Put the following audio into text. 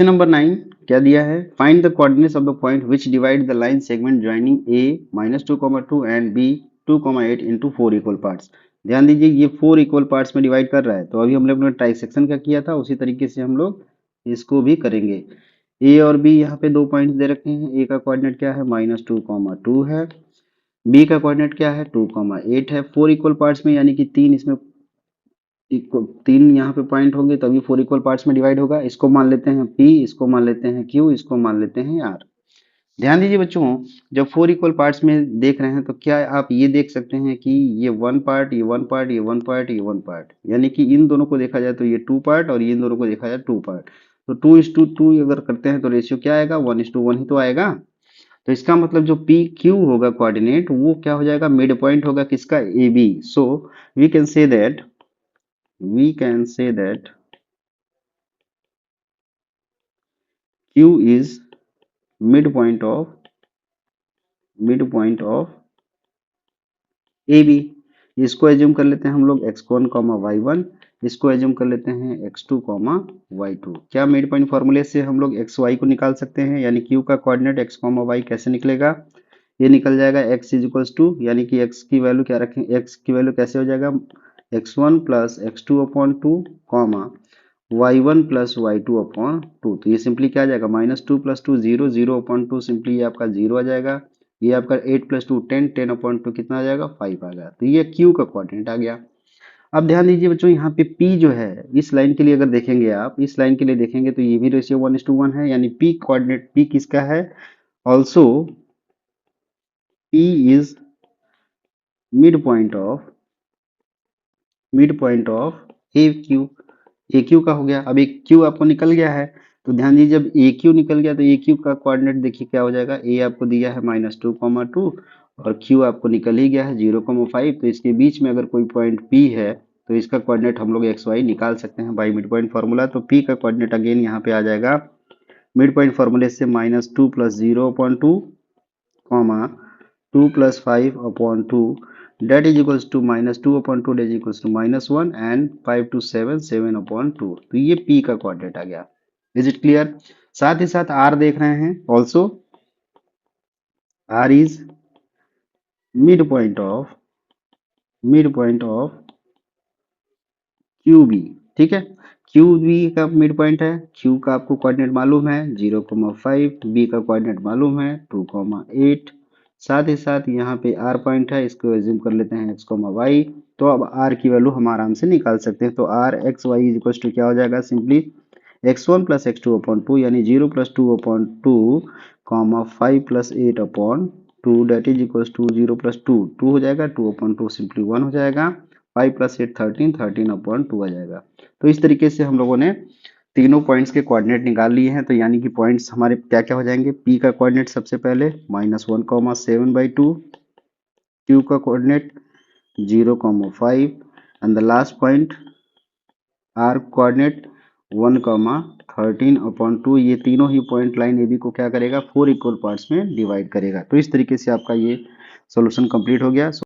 Question number 9 क्या दिया है, find the coordinates of the point which divide the line segment joining A -2, 2 and B 2, 8 into 4 equal parts. ध्यान दीजिए ये 4 equal parts में divide कर रहा है, तो अभी हम लोग ने ट्राइसेक्शन का किया था, उसी तरीके से हम लोग इसको भी करेंगे। ए और बी यहाँ पे दो पॉइंट्स दे रखे हैं। ए का कोऑर्डिनेट क्या है -2, 2 है। बी का कोऑर्डिनेट क्या है 2, 8 है। 4 इक्वल पार्ट्स में यानी कि तीन इसमें तीन यहाँ पे पॉइंट होंगे, तभी 4 इक्वल पार्ट्स में डिवाइड होगा। इसको मान लेते हैं P, इसको मान लेते हैं Q, इसको मान लेते हैं R। ध्यान दीजिए बच्चों, जब 4 इक्वल पार्ट्स में देख रहे हैं तो क्या आप ये देख सकते हैं कि ये वन पार्ट, ये वन पार्ट, ये वन पार्ट, ये वन पार्ट, यानी कि इन दोनों को देखा जाए तो ये 2 पार्ट और ये इन दोनों को देखा जाए 2 पार्ट। तो 2:2 अगर करते हैं तो रेशियो क्या आएगा 1:1 ही तो आएगा। तो इसका मतलब जो पी क्यू होगा कोऑर्डिनेट, वो क्या हो जाएगा, मिड पॉइंट होगा किसका, A B. So we can say that Q is midpoint of AB। इसको एज्यूम कर लेते हैं हम लोग x1, y1, इसको एज्यूम कर लेते हैं x2, y2। क्या मिड पॉइंट फॉर्मूले से हम लोग xy को निकाल सकते हैं, यानी Q का कोऑर्डिनेट x, y कैसे निकलेगा, ये निकल जाएगा x इज टू, यानी कि x की वैल्यू क्या रखें, x की वैल्यू कैसे हो जाएगा x1 plus x2/2 y1 plus y2/2। तो ये सिंपली क्या आ जाएगा -2 + 2 0, 0/2 सिंपली ये आपका 0 आ जाएगा। ये आपका 8 + 2 10, 10/2 कितना आ जाएगा 5 आ गया। तो ये Q का कोऑर्डिनेट आ गया। अब ध्यान दीजिए बच्चों, यहाँ पे P जो है इस लाइन के लिए अगर देखेंगे आप, इस लाइन के लिए देखेंगे तो ये भी रेशियो 1:1 है, यानी P कोऑर्डिनेट P किसका है, also P is mid point of AQ। AQ का हो गया। अब एक Q आपको निकल गया है, तो ध्यान दीजिए जब AQ निकल गया तो AQ का कोऑर्डिनेट देखिए क्या हो जाएगा, A आपको दिया है -2, और Q आपको निकल ही गया है 0,5। तो इसके बीच में अगर कोई पॉइंट P है तो इसका कोऑर्डिनेट हम लोग XY निकाल सकते हैं बाई मिड पॉइंट फार्मूला। तो P का कोऑर्डिनेट अगेन यहाँ पे आ जाएगा मिड पॉइंट फार्मूले से -2 + 0/2, 2 + 5/2, that is equals to -2/2, that is equals to -1, and 5 to 7, 7/2। तो ये P का कोऑर्डिनेट आ गया। Is it clear. साथ ही साथ R देख रहे हैं, also R is mid point of QB। ठीक है, QB का मिड पॉइंट है। Q का आपको कोऑर्डिनेट मालूम है 0,5, B का कोऑर्डिनेट मालूम है 2,8। साथ ही साथ यहाँ पे R पॉइंट है, इसको एज्यूम कर लेते हैं x, y। तो अब R की वैल्यू हम आराम से निकाल सकते हैं। तो R x y is equal to क्या हो जाएगा, सिंपली x1 + x2/2, यानी 0 + 2/2, 5 + 8/2, डेट इज इक्वल टू 0 + 2 2 हो जाएगा, 2/2 सिंपली 1 हो जाएगा, 5 + 8 13, 13/2 आ जाएगा। तो इस तरीके से हम लोगों ने तीनों पॉइंट्स के कोऑर्डिनेट निकाल लिए हैं। तो यानी कि पॉइंट्स हमारे क्या क्या हो जाएंगे, P का कोऑर्डिनेट सबसे पहले -1,7/2, Q का coordinate 0,5, and the last point R coordinate 1,13/2। ये तीनों ही पॉइंट लाइन AB को क्या करेगा 4 इक्वल पार्ट्स में डिवाइड करेगा। तो इस तरीके से आपका ये सॉल्यूशन कंप्लीट हो गया।